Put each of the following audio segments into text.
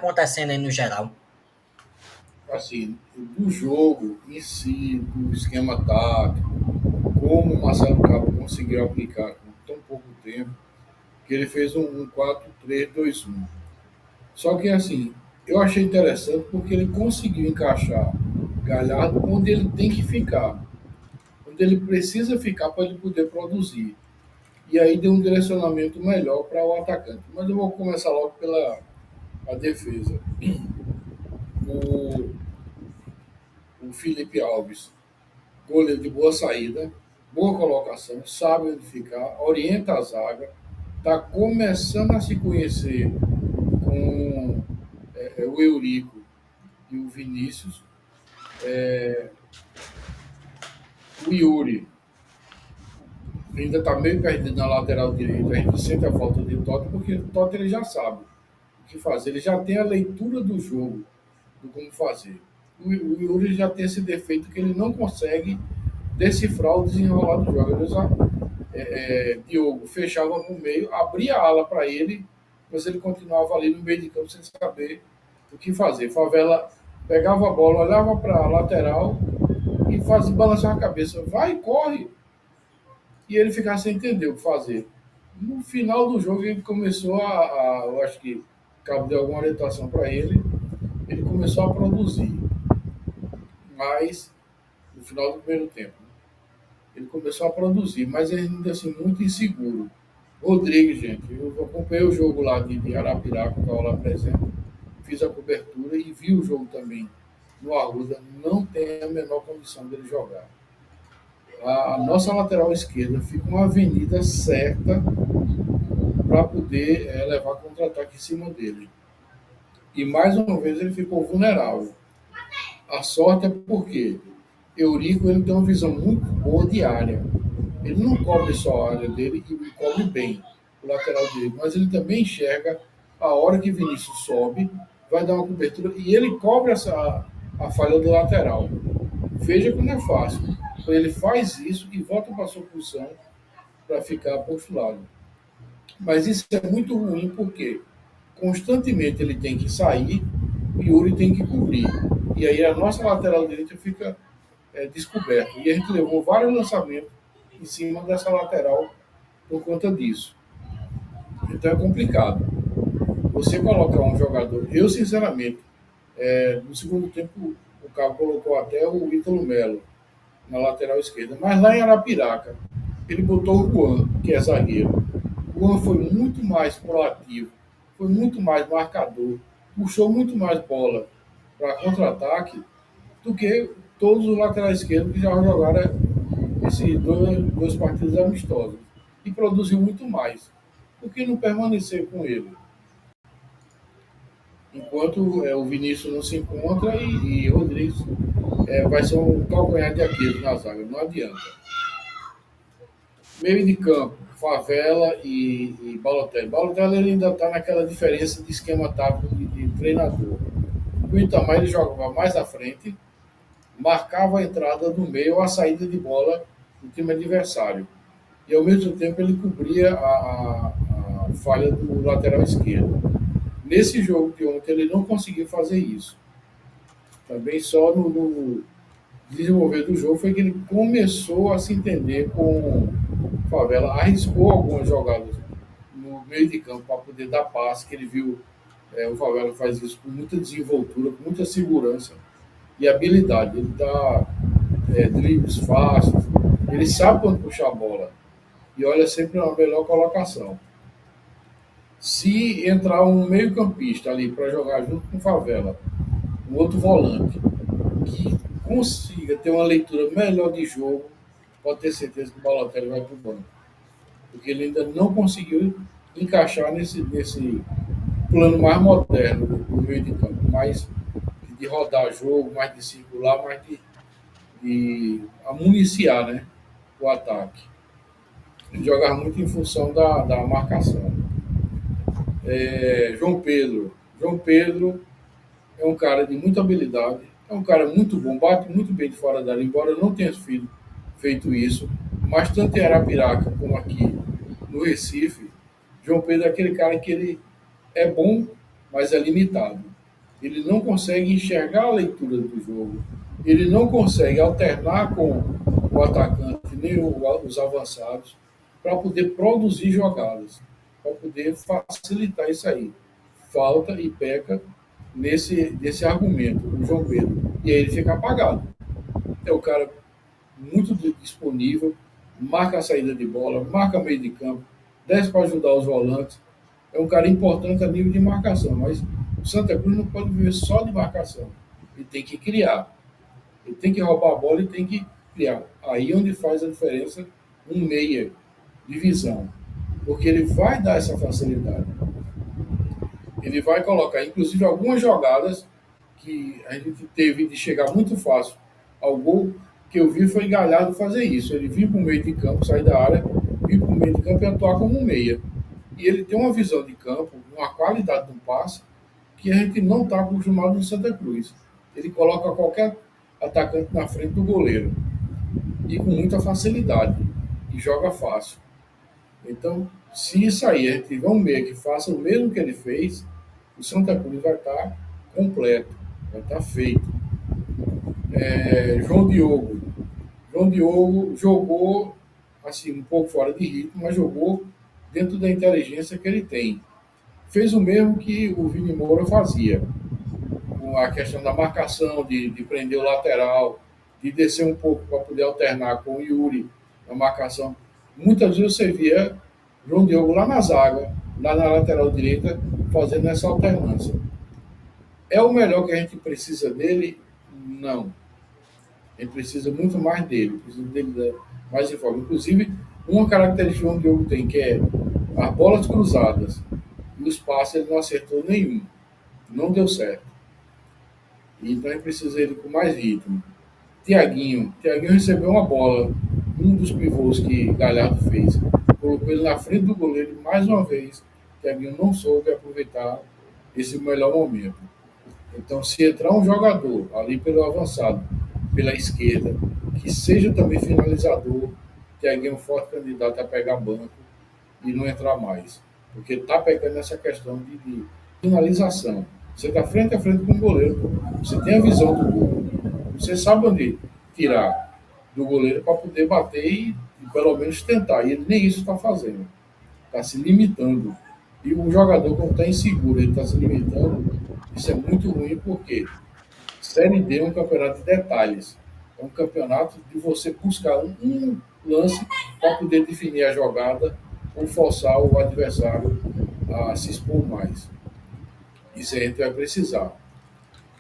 acontecendo aí no geral? Assim, do jogo em si, do esquema tático, como o Marcelo Cabo conseguiu aplicar com tão pouco tempo, que ele fez um 4-3-2-1. Só que, assim, eu achei interessante porque ele conseguiu encaixar Galhardo onde ele tem que ficar, onde ele precisa ficar para ele poder produzir. E aí deu um direcionamento melhor para o atacante. Mas eu vou começar logo pela a defesa. O, o Felipe Alves, goleiro de boa saída, boa colocação, sabe onde ficar, orienta a zaga, está começando a se conhecer com o Eurico e o Vinícius. O Yuri ainda está meio perdido na lateral direita. A gente sente a falta de Totti, porque o Totti ele já sabe o que fazer, ele já tem a leitura do jogo, do como fazer. O Yuri já tem esse defeito que ele não consegue decifrar o desenrolar do jogo. Às vezes, Diogo fechava no meio, abria a ala para ele, mas ele continuava ali no meio de campo sem saber o que fazer. Favela pegava a bola, olhava para a lateral e fazia balançar a cabeça. Vai, corre! E ele ficava sem entender o que fazer. No final do jogo, ele começou eu acho que o Cabo deu alguma orientação para ele começou a produzir. Mas, no final do primeiro tempo, ele começou a produzir, mas ainda assim muito inseguro. Rodrigues, gente, eu acompanhei o jogo lá de Arapiraca, que estava lá presente, fiz a cobertura e vi o jogo também no Arruda, não tem a menor condição dele jogar. A nossa lateral esquerda fica uma avenida certa para poder levar contra-ataque em cima dele. E mais uma vez ele ficou vulnerável. A sorte é porque Eurico ele tem uma visão muito boa de área. Ele não cobre só a área dele e cobre bem o lateral dele, mas ele também enxerga a hora que Vinícius sobe, vai dar uma cobertura e ele cobre a falha do lateral. Veja como é fácil. Então, ele faz isso e volta para a sua posição para ficar postulado. Mas isso é muito ruim porque constantemente ele tem que sair e o Yuri tem que cobrir. E aí a nossa lateral direita fica descoberta. E a gente levou vários lançamentos em cima dessa lateral por conta disso. Então é complicado. Você colocar um jogador, eu sinceramente, no segundo tempo o Cabo colocou até o Ítalo Melo na lateral esquerda, mas lá em Arapiraca ele botou o Juan, que é zagueiro. O Juan foi muito mais proativo, foi muito mais marcador, puxou muito mais bola para contra-ataque do que todos os laterais esquerdos que já jogaram esses dois partidos amistosos. E produziu muito mais. Por que não permanecer com ele? Enquanto o Vinícius não se encontra e Rodrigues vai ser um calcanhar de Aquiles na zaga. Não adianta. Meio de campo, Favela e Balotelli. Balotelli ele ainda está naquela diferença de esquema tático de treinador. O Itamar ele jogava mais à frente, marcava a entrada do meio ou a saída de bola do time adversário. E ao mesmo tempo ele cobria a falha do lateral esquerdo. Nesse jogo de ontem ele não conseguiu fazer isso. Também só no desenvolver do jogo foi que ele começou a se entender com Favela, arriscou algumas jogadas no meio de campo para poder dar passe, que ele viu o Favela faz isso com muita desenvoltura, com muita segurança e habilidade. Ele dá dribles fáceis, ele sabe quando puxar a bola e olha sempre na melhor colocação. Se entrar um meio-campista ali para jogar junto com o Favela, um outro volante, que consiga ter uma leitura melhor de jogo, pode ter certeza que o Balotelli vai para o banco. Porque ele ainda não conseguiu encaixar nesse plano mais moderno do meio de campo, mais de rodar jogo, mais de circular, mais de amuniciar, né, o ataque. Ele jogar muito em função da marcação. João Pedro. João Pedro é um cara de muita habilidade, é um cara muito bom, bate muito bem de fora da área, embora eu não tenha feito isso, mas tanto em Arapiraca como aqui no Recife, João Pedro é aquele cara que ele é bom, mas é limitado. ele não consegue enxergar a leitura do jogo, ele não consegue alternar com o atacante nem os avançados para poder produzir jogadas, para poder facilitar isso aí. Falta e peca nesse argumento, o João Pedro. E aí ele fica apagado. É o cara muito disponível, marca a saída de bola, marca meio de campo, desce para ajudar os volantes. É um cara importante a nível de marcação, mas o Santa Cruz não pode viver só de marcação. Ele tem que criar. Ele tem que roubar a bola e tem que criar. Aí é onde faz a diferença um meia de visão. Porque ele vai dar essa facilidade. Ele vai colocar, inclusive, algumas jogadas que a gente teve de chegar muito fácil ao gol, que eu vi foi Galhardo fazer isso. Ele vir para o meio de campo, sair da área, vir para o meio de campo e atuar como um meia. E ele tem uma visão de campo, uma qualidade do passe, que a gente não está acostumado no Santa Cruz. Ele coloca qualquer atacante na frente do goleiro. E com muita facilidade. E joga fácil. Então, se isso aí a gente tiver um meia que faça o mesmo que ele fez, o Santa Cruz vai estar completo, vai estar feito. João Diogo. João Diogo jogou assim um pouco fora de ritmo, mas jogou dentro da inteligência que ele tem. Fez o mesmo que o Vini Moura fazia, com a questão da marcação, de prender o lateral, de descer um pouco para poder alternar com o Yuri na marcação. Muitas vezes você via João Diogo lá na zaga, lá na lateral direita, fazendo essa alternância. É o melhor que a gente precisa dele? Não. A gente precisa muito mais dele, precisa dele mais em forma. Inclusive, uma característica que o Diogo tem, que é as bolas cruzadas e os passes, ele não acertou nenhum. Não deu certo. Então a gente precisa dele com mais ritmo. Tiaguinho recebeu uma bola, um dos pivôs que Galhardo fez, colocou ele na frente do goleiro e mais uma vez Tiaguinho não soube aproveitar esse melhor momento. Então, se entrar um jogador ali pelo avançado, pela esquerda, que seja também finalizador, Tiaguinho é um forte candidato a pegar banco e não entrar mais. Porque está pegando essa questão de finalização. Você está frente a frente com o goleiro, você tem a visão do gol, você sabe onde tirar do goleiro para poder bater e pelo menos tentar. E ele nem isso está fazendo. Está se limitando. E o jogador, quando está inseguro, ele está se limitando, isso é muito ruim, porque Série D é um campeonato de detalhes. É um campeonato de você buscar um lance para poder definir a jogada ou forçar o adversário a se expor mais. Isso a gente vai precisar.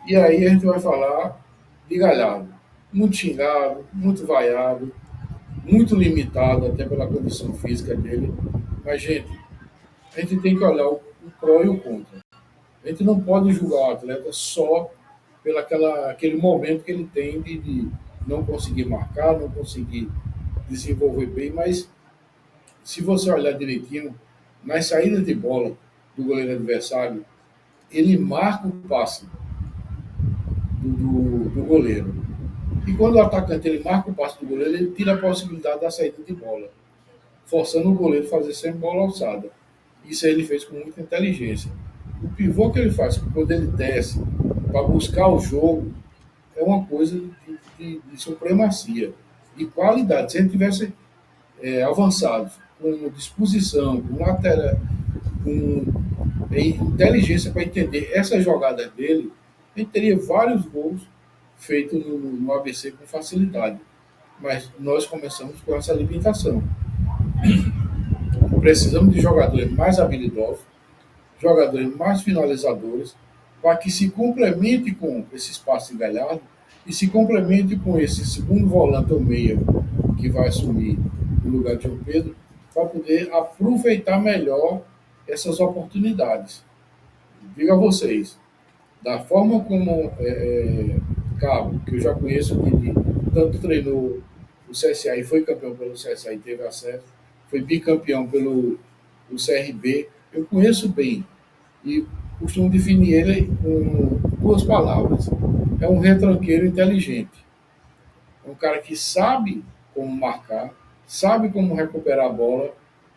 E aí a gente vai falar de Galhardo. Muito xingado, muito vaiado, muito limitado até pela condição física dele. Mas, gente, a gente tem que olhar o pró e o contra. A gente não pode julgar o atleta só pelo aquele momento que ele tem de não conseguir marcar, não conseguir desenvolver bem, mas se você olhar direitinho, nas saídas de bola do goleiro adversário, ele marca o passe do goleiro. E quando o atacante ele marca o passe do goleiro, ele tira a possibilidade da saída de bola, forçando o goleiro a fazer sempre bola alçada. Isso aí ele fez com muita inteligência. O pivô que ele faz quando ele desce para buscar o jogo é uma coisa de supremacia, de qualidade. Se a gente tivesse avançados, com disposição, com lateral, com inteligência para entender essa jogada dele, a gente teria vários gols feitos no ABC com facilidade. Mas nós começamos com essa limitação. Precisamos de jogadores mais habilidosos, jogadores mais finalizadores, para que se complemente com esse espaço de Galhardo e se complemente com esse segundo volante ou meia que vai assumir o lugar de João Pedro, para poder aproveitar melhor essas oportunidades. Digo a vocês, da forma como Cabo, que eu já conheço, tanto treinou o CSA e foi campeão pelo CSA e teve acesso, foi bicampeão pelo CRB, eu conheço bem e costumo definir ele com duas palavras. É um retranqueiro inteligente. É um cara que sabe como marcar, sabe como recuperar a bola,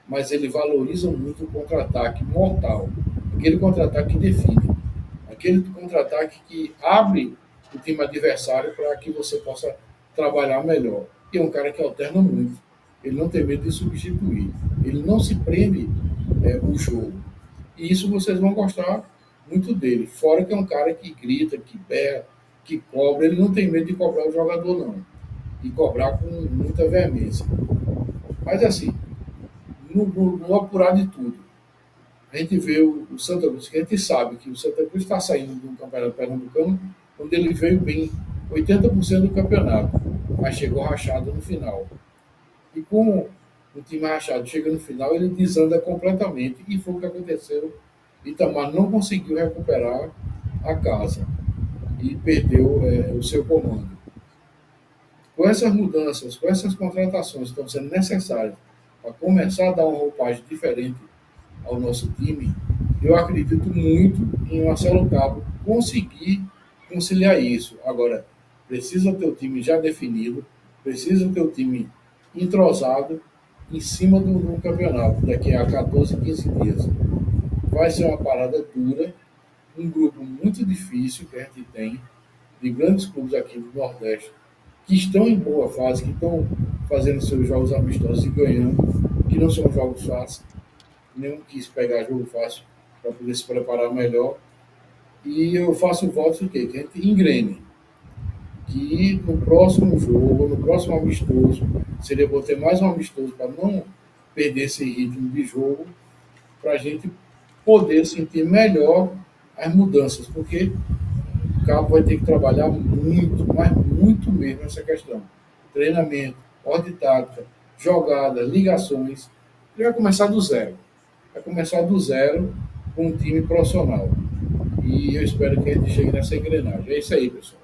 mas ele valoriza muito o contra-ataque mortal. Aquele contra-ataque que define. aquele contra-ataque que abre o time adversário para que você possa trabalhar melhor. E é um cara que alterna muito. Ele não tem medo de substituir. Ele não se prende o jogo. E isso vocês vão gostar muito dele. Fora que é um cara que grita, que berra, que cobra. Ele não tem medo de cobrar o jogador, não. E cobrar com muita veemência. Mas assim, no apurar de tudo, a gente vê o Santa Cruz, que a gente sabe que o Santa Cruz está saindo do Campeonato Pernambucano, onde ele veio bem 80% do campeonato, mas chegou rachado no final. E com o time rachado chega no final, ele desanda completamente, e foi o que aconteceu. Itamar não conseguiu recuperar a casa e perdeu o seu comando. Com essas mudanças, com essas contratações que estão sendo necessárias para começar a dar uma roupagem diferente ao nosso time, eu acredito muito em Marcelo Cabo conseguir conciliar isso. Agora, precisa ter o time já definido, precisa ter o time entrosado em cima do campeonato, daqui a 14, 15 dias. Vai ser uma parada dura, um grupo muito difícil que a gente tem, de grandes clubes aqui do Nordeste, que estão em boa fase, que estão fazendo seus jogos amistosos e ganhando, que não são jogos fáceis. Nenhum quis pegar jogo fácil para poder se preparar melhor. E eu faço votos do quê? Que a gente engrene. Que no próximo jogo, no próximo amistoso, seria bom ter mais um amistoso para não perder esse ritmo de jogo, para a gente poder sentir melhor as mudanças, porque o Cabo vai ter que trabalhar muito, mas muito mesmo essa questão. Treinamento, ordem tática, jogada, ligações. Ele vai começar do zero. Vai começar do zero com um time profissional. E eu espero que a gente chegue nessa engrenagem. É isso aí, pessoal.